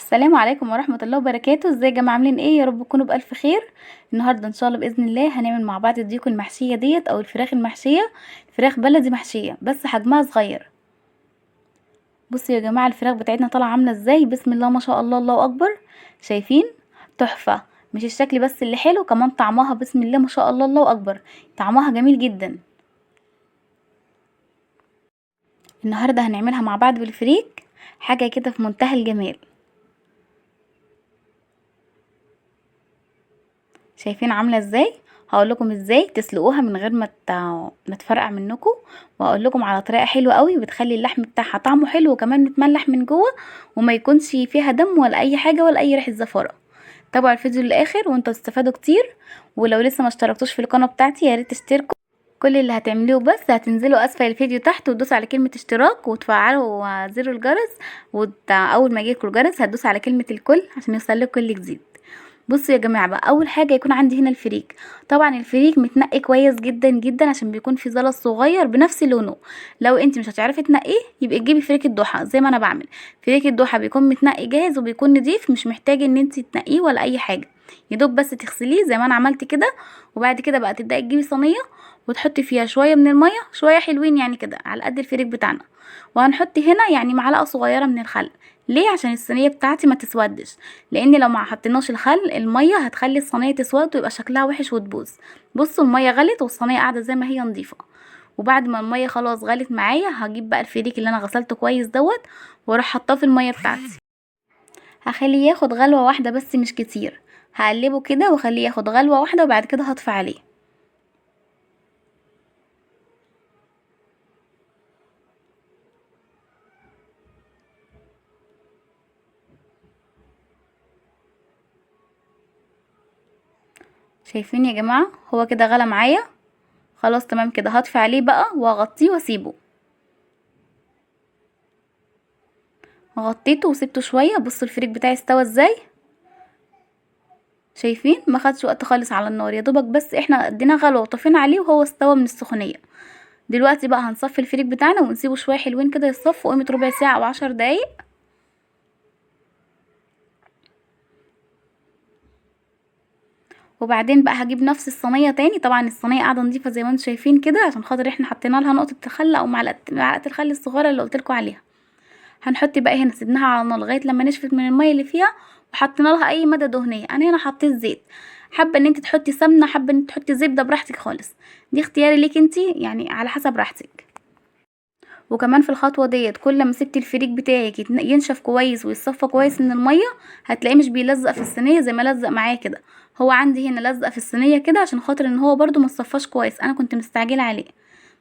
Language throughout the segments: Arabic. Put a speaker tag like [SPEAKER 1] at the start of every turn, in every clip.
[SPEAKER 1] السلام عليكم ورحمة الله وبركاته. ازاي يا جماعة عاملين ايه؟ يا رب تكونوا بألف خير. النهاردة ان شاء الله بإذن الله هنعمل مع بعض الديك المحشية ديت او الفراخ المحشية. فراخ بلدي محشية بس حجمها صغير. بصوا يا جماعة الفراخ بتاعتنا طالعة عاملة ازاي، بسم الله ما شاء الله، الله اكبر. شايفين؟ تحفة. مش الشكل بس اللي حلو، كمان طعمها بسم الله ما شاء الله، الله اكبر. طعمها جميل جدا. النهاردة هنعملها مع بعض بالفريك، حاجة كده في منتهى الجمال. شايفين عامله ازاي؟ هقول لكم ازاي تسلقوها من غير ما تفرقع منكم، واقول لكم على طريقه حلوه قوي بتخلي اللحم بتاعها طعمه حلو وكمان متملح من جوه، وما يكونش فيها دم ولا اي حاجه ولا اي ريحه زفاره. تابعوا الفيديو للاخر وانتوا تستفادوا كتير. ولو لسه ما اشتركتوش في القناه بتاعتي يا ريت تشتركوا. كل اللي هتعملوه بس هتنزلوا اسفل الفيديو تحت وتدوسوا على كلمه اشتراك وتفعلوا زر الجرس، اول ما يجيلكوا الجرس هتدوسوا على كلمه الكل عشان يوصلكوا كل جديد. بصوا يا جماعه بقى، اول حاجه يكون عندي هنا الفريك. طبعا الفريك متنقي كويس جدا جدا عشان بيكون في زلط صغير بنفس لونه. لو انت مش هتعرفي تنقيه يبقى تجيبي فريك الضحى زي ما انا بعمل. فريك الضحى بيكون متنقي جاهز وبيكون نضيف، مش محتاج ان انت تنقيه ولا اي حاجه. يدوب بس تغسليه زي ما انا عملت كده. وبعد كده بقى تبداي تجيبي صينيه وتحطي فيها شويه من الميه، شويه حلوين يعني كده على قد الفريك بتاعنا. وهنحط هنا يعني معلقه صغيره من الخل. ليه؟ عشان الصينيه بتاعتي ما تسودش. لان لو ما حطيناش الخل الميه هتخلي الصينيه تسود ويبقى شكلها وحش وتبوظ. بصوا الميه غلت والصينيه قاعده زي ما هي نظيفه. وبعد ما الميه خلاص غلت معايا هجيب بقى الفريك اللي انا غسلته كويس دوت، واروح حطاه في الميه بتاعتي. هخليه ياخد غلوه واحده بس مش كتير. هقلبه كده واخليه ياخد غلوه واحده وبعد كده هطفي عليه. شايفين يا جماعه؟ هو كده غلى معايا. خلاص تمام كده، هطفي عليه بقى واغطيه واسيبه. غطيته وسبته شويه. بصوا الفريك بتاعي استوى ازاي. شايفين؟ ما خدش وقت خالص على النار، يا دوبك بس احنا ادينا غلوه وطفينا عليه وهو استوى من السخونيه. دلوقتي بقى هنصفي الفريك بتاعنا ونسيبه شويه حلوين كده يصفوا قيمه ربع ساعه او 10 دقايق. وبعدين بقى هجيب نفس الصينيه تاني. طبعا الصينيه قاعده نضيفه زي ما انتم شايفين كده عشان خاطر احنا حطينا لها نقطه الخل او معلقه الخل الصغيره اللي قلت لكم عليها. هنحط بقى هنا، سيبناها على النار لغايه لما نشفت من الميه اللي فيها، وحطينا لها اي ماده دهنيه. انا هنا حطيت زيت. حابه ان انت تحطي سمنه، حابه ان انت تحطي زبده، براحتك خالص. دي اختياري ليك انت، يعني على حسب راحتك. وكمان في الخطوه ديت كل ما سبتي الفريك بتاعك ينشف كويس ويتصفى كويس من الميه، هتلاقيه مش بيلزق في الصينيه زي ما لزق معايا كده. هو عندي هنا لزق في الصينيه كده عشان خاطر ان هو برضو ما صفاش كويس، انا كنت مستعجله عليه.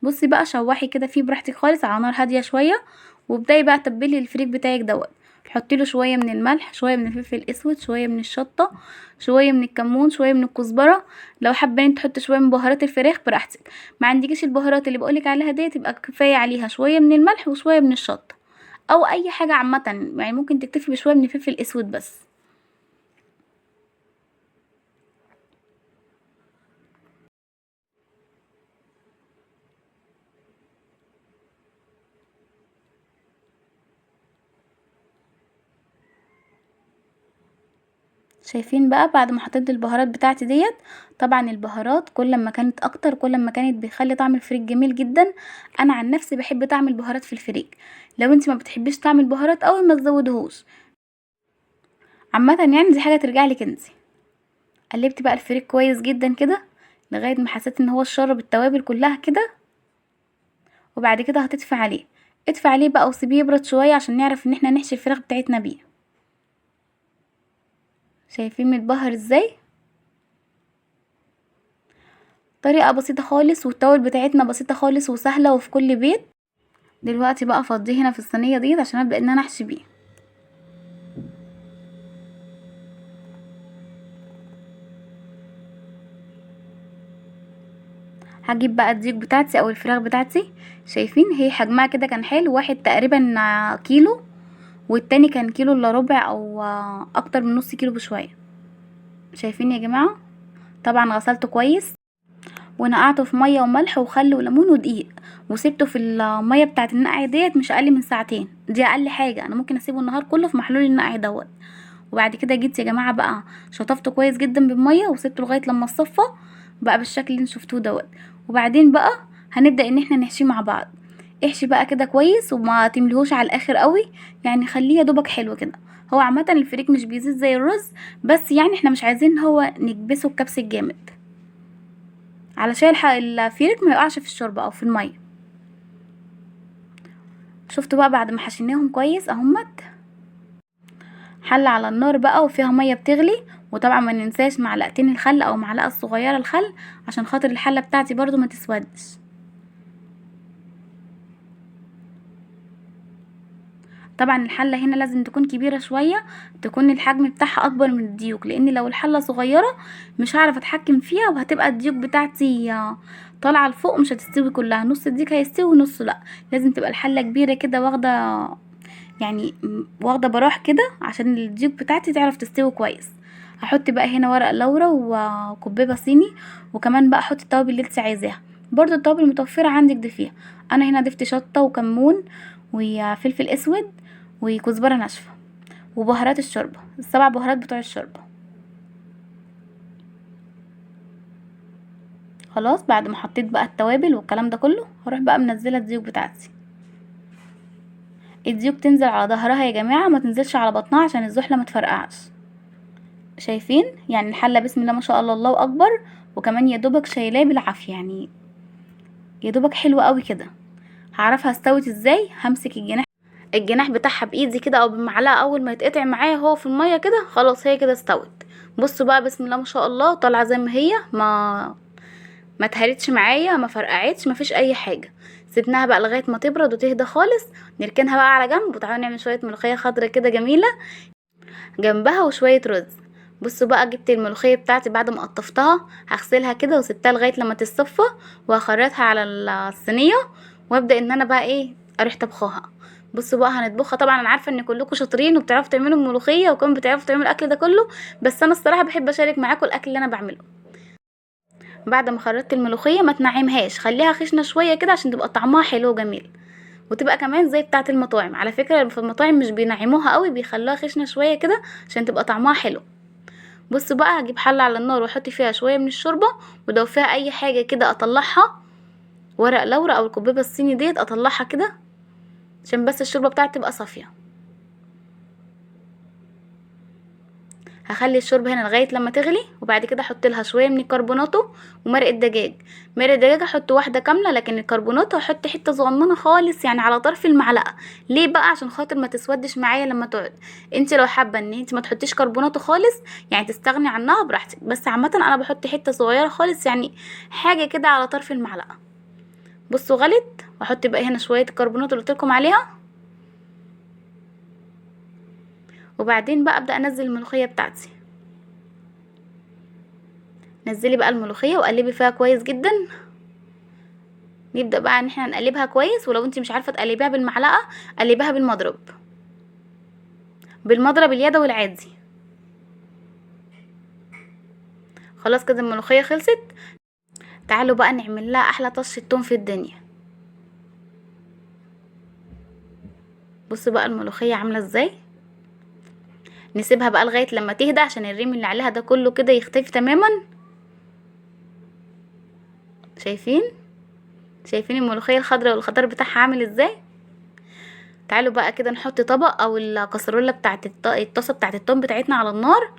[SPEAKER 1] بصي بقى، شوحي كده فيه براحتك خالص على نار هاديه شويه. وابداي بقى تبلي الفريك بتاعك دوت. حطي له شويه من الملح، شويه من الفلفل الاسود، شويه من الشطه، شويه من الكمون، شويه من الكزبره. لو حابه انت تحطي شويه من بهارات الفراخ براحتك. ما عندكيش البهارات اللي بقولك عليها ديت يبقى كفايه عليها شويه من الملح وشويه من الشطه، او اي حاجه عامه. يعني ممكن تكتفي بشويه من الفلفل الاسود بس. شايفين بقى بعد ما حطيت البهارات بتاعتي ديت؟ طبعا البهارات كل ما كانت اكتر كل ما كانت بيخلي طعم الفريك جميل جدا. انا عن نفسي بحب طعم البهارات في الفريك. لو انت ما بتحبيش طعم البهارات قوي ما تزودهوش. عامه يعني دي حاجه ترجع لك انت. قلبت بقى الفريك كويس جدا كده لغايه ما حسيت ان هو شرب التوابل كلها كده. وبعد كده هتدفي عليه. ادفي عليه بقى وسيبيه يبرد شويه عشان نعرف ان احنا نحشي الفراخ بتاعتنا بيه. شايفين متبهر ازاي؟ طريقه بسيطه خالص، والتوابل بتاعتنا بسيطه خالص وسهله وفي كل بيت. دلوقتي بقى افضيه هنا في الصينيه ديت عشان ابدا ان انا احشي بيه. هجيب بقى الديك بتاعتي او الفراخ بتاعتي. شايفين هي حجمها كده كان حلو، واحد تقريبا كيلو، والتاني كان كيلو الا ربع او اكتر من نص كيلو بشويه. شايفين يا جماعه؟ طبعا غسلته كويس. ونقعته في ميه وملح وخل وليمون ودقيق، وسبته في الميه بتاعه النقع ديت مش اقل من ساعتين. دي اقل حاجه، انا ممكن اسيبه النهار كله في محلول النقع دوت. وبعد كده جيت يا جماعه بقى شطفته كويس جدا بالميه وسبته لغايه لما اتصفى بقى بالشكل اللي انتوا شفتوه دوت. وبعدين بقى هنبدا ان احنا نحشيه مع بعض. احشي بقى كده كويس وما تمليهوش على الاخر قوي، يعني خليه يا دوبك حلو كده. هو عامه الفريك مش بيزيد زي الرز، بس يعني احنا مش عايزين هو نكبسه الكبس الجامد علشان الفريك ما يقعش في الشوربه او في الميه. شفتوا بقى بعد ما حشيناهم كويس اهمت، حله على النار بقى وفيها ميه بتغلي. وطبعا ما ننساش معلقتين الخل او معلقه صغيره الخل عشان خاطر الحله بتاعتي برضو ما تسودش. طبعا الحله هنا لازم تكون كبيره شويه، تكون الحجم بتاعها اكبر من الديوك، لان لو الحله صغيره مش هعرف اتحكم فيها وهتبقى الديوك بتاعتي طالعه لفوق مش هتستوي كلها، نص الديك هيستوي ونص لا. لازم تبقى الحله كبيره كده واخده يعني واخده براح كده عشان الديوك بتاعتي تعرف تستوي كويس. هحط بقى هنا ورق لورا وكبيبه صيني، وكمان بقى احط التوابل اللي انت عايزاها. برضو التوابل المتوفره عندك ضيفيها. انا هنا ضفت شطه وكمون وفلفل اسود وكزبره ناشفه وبهارات الشوربه، السبع بهارات بتوع الشوربه. خلاص بعد ما حطيت بقى التوابل والكلام ده كله هروح بقى منزله الديوك بتاعتي. الديوك تنزل على ظهرها يا جماعه، ما تنزلش على بطنها عشان الزحله ما تفرقعش. شايفين يعني الحله بسم الله ما شاء الله الله اكبر، وكمان يا دوبك شايلاه بالعافيه، يعني يا دوبك حلو قوي كده. هعرفها استوت ازاي؟ همسك الجناح بتاعها بايدي كده او بالمعلقه، اول ما يتقطع معايا هو في الميه كده خلاص هي كده استوت. بصوا بقى بسم الله ما شاء الله طالعه زي ما هي، ما اتهرتش معايا، ما فرقعتش، ما فيش اي حاجه. سيبناها بقى لغايه ما تبرد وتهدى خالص، نركنها بقى على جنب وتعالوا نعمل شويه ملوخيه خضرا كده جميله جنبها وشويه رز. بصوا بقى جبت الملوخيه بتاعتي بعد ما قطفتها هغسلها كده وسبتها لغايه لما تتصفى، وهخرطها على الصينيه وابدا ان انا بقى ايه اروح طبخها. بصوا بقى هنطبخها. طبعا انا عارفه ان كلكم شاطرين وبتعرفوا تعملوا الملوخيه وكمان بتعرفوا تعملوا الاكل ده كله، بس انا الصراحه بحب اشارك معاكم الاكل اللي انا بعمله. بعد ما خرطت الملوخيه ما تنعمهاش، خليها خشنه شويه كده عشان تبقى طعمها حلو وجميل، وتبقى كمان زي بتاعه المطاعم. على فكره في المطاعم مش بينعموها قوي، بيخلوها خشنه شويه كده عشان تبقى طعمها حلو. بصوا بقى هجيب حله على النار واحط فيها شويه من الشوربه، ولو فيها اي حاجه كده اطلعها، ورق لورا او الكبيبه الصيني ديت اطلعها كده عشان بس الشوربه بتاعتي تبقى صافيه. هخلي الشوربه هنا لغايه لما تغلي، وبعد كده احط لها شويه من الكربوناتو ومرق الدجاج. مرق الدجاج احط واحده كامله، لكن الكربوناتو هحط حته صغننه خالص يعني على طرف المعلقه. ليه بقى؟ عشان خاطر ما تسودش معايا لما تقعد. انت لو حابه ان انت ما تحطيش كربوناتو خالص يعني تستغني عنها براحتك، بس عامه انا بحط حته صغيره خالص يعني حاجه كده على طرف المعلقه. بصوا غلت، واحط بقى هنا شويه الكربوناتو اللي قلت لكم عليها، وبعدين بقى ابدا انزل الملوخيه بتاعتي. نزلي بقى الملوخيه وقلبي فيها كويس جدا. نبدا بقى ان احنا نقلبها كويس، ولو انت مش عارفه تقلبيها بالمعلقه قلبيها بالمضرب اليدوي العادي. خلاص كده الملوخيه خلصت. تعالوا بقى نعمل لها احلى طشه توم في الدنيا. بصوا بقى الملوخيه عامله ازاي. نسيبها بقى لغايه لما تهدى عشان الريم اللي عليها ده كله كده يختفي تماما. شايفين الملوخيه الخضراء والخضار بتاعها عامل ازاي. تعالوا بقى كده نحط طبق او الكسرولة بتاعت الطاسه بتاعت التوم بتاعتنا على النار،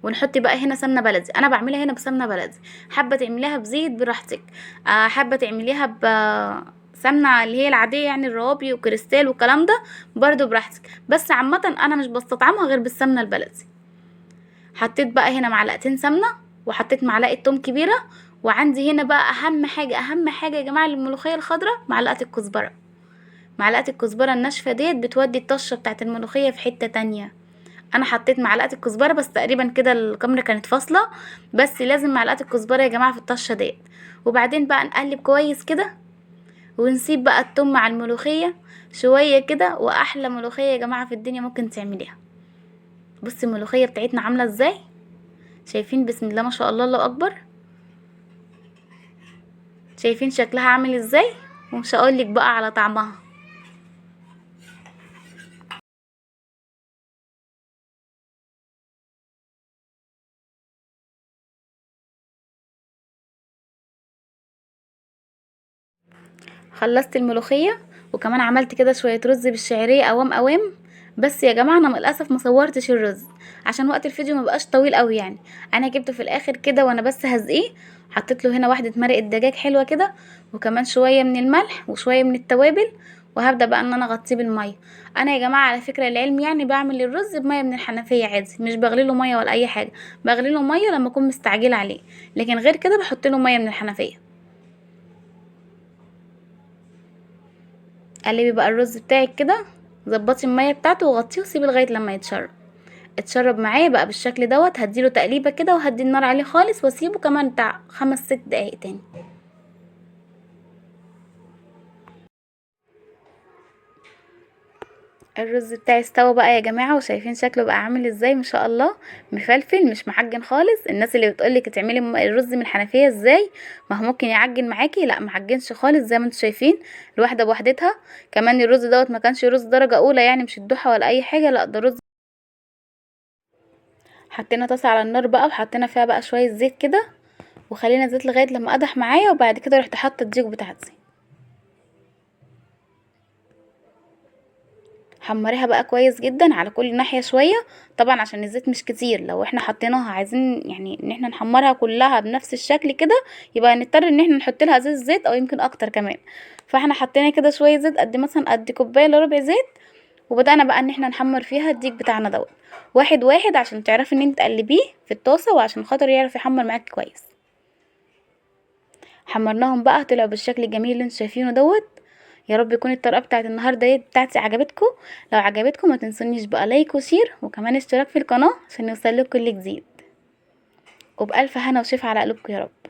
[SPEAKER 1] ونحط بقى هنا سمنه بلدي. انا بعملها هنا بسمنه بلدي، حابه تعمليها بزيت براحتك، حابه تعمليها بسمنه اللي هي العاديه يعني الروابي وكريستال والكلام ده برضو براحتك، بس عامه انا مش بستطعمها غير بالسمنه البلدي. حطيت بقى هنا معلقتين سمنه، وحطيت معلقه توم كبيره، وعندي هنا بقى اهم حاجه يا جماعه للملوخيه الخضراء معلقه الكزبره. معلقه الكزبره الناشفه ديت بتودي الطشه بتاعت الملوخيه في حته تانية. انا حطيت معلقه الكزبره بس تقريبا كده الكاميرا كانت فاصله، بس لازم معلقه الكزبره يا جماعه في الطشه ديت. وبعدين بقى نقلب كويس كده، ونسيب بقى التوم مع الملوخيه شويه كده، واحلى ملوخيه يا جماعه في الدنيا ممكن تعمليها. بصي الملوخيه بتاعتنا عامله ازاي. شايفين بسم الله ما شاء الله الله اكبر. شايفين شكلها عامل ازاي؟ ومش هقولك بقى على طعمها. خلصت الملوخيه وكمان عملت كده شويه رز بالشعريه قوام قوام. بس يا جماعه انا للاسف ما صورتش الرز عشان وقت الفيديو ما بقاش طويل قوي يعني. انا جبته في الاخر كده وانا بس هزقيه. حطيت له هنا واحده مرقه دجاج حلوه كده، وكمان شويه من الملح وشويه من التوابل، وهبدا بقى ان انا اغطيه بالميه. انا يا جماعه على فكره العلم يعني بعمل الرز بميه من الحنفيه عادي، مش بغلي له ميه ولا اي حاجه. بغلي له ميه لما اكون مستعجله عليه، لكن غير كده بحط له ميه من الحنفيه. قلبي بقى الرز بتاعك كده، ظبطي الميه بتاعته وغطيه وسيبي لغايه لما يتشرب. اتشرب معايا بقى بالشكل دوت. هديله تقليبه كده وهدي النار عليه خالص واسيبه كمان بتاع 5 6 دقايق تاني. الرز بتاعي استوى بقى يا جماعه، وشايفين شكله بقى عامل ازاي؟ ما شاء الله. مفلفل مش محجن خالص. الناس اللي بتقولك تعملي الرز من الحنفيه ازاي، ما هو ممكن يعجن معاكي، لا محجنش خالص زي ما انتم شايفين. الواحده بوحدتها. كمان الرز دوت ما كانش رز درجه اولى يعني، مش الضحى ولا اي حاجه، لا ده رز. حطينا طاسه على النار بقى وحطينا فيها بقى شويه زيت كده، وخلينا الزيت لغايه لما قدح معايا، وبعد كده رحت حاطه الديك بتاعتي. حمريها بقى كويس جدا على كل ناحيه شويه. طبعا عشان الزيت مش كتير، لو احنا حطيناها عايزين يعني ان احنا نحمرها كلها بنفس الشكل كده، يبقى نضطر ان احنا نحط لها ازاز زيت او يمكن اكتر كمان. فاحنا حطينا كده شويه زيت قد مثلا قد كوبايه الا ربع زيت. وبدأنا بقى ان احنا نحمر فيها الديك بتاعنا دوت، واحد واحد، عشان تعرفي ان انت تقلبيه في الطاسه وعشان خاطر يعرف يحمر معاكي كويس. حمرناهم بقى طلعوا بالشكل الجميل اللي انتوا شايفينه دوت. يا رب يكون الطريقه بتاعت النهارده دي بتاعتي عجبتكم. لو عجبتكم ما تنسونيش بقى لايك وشير وكمان اشتراك في القناه عشان يوصلكوا كل جديد. وبألف هنا وشفا على قلوبكم يا رب.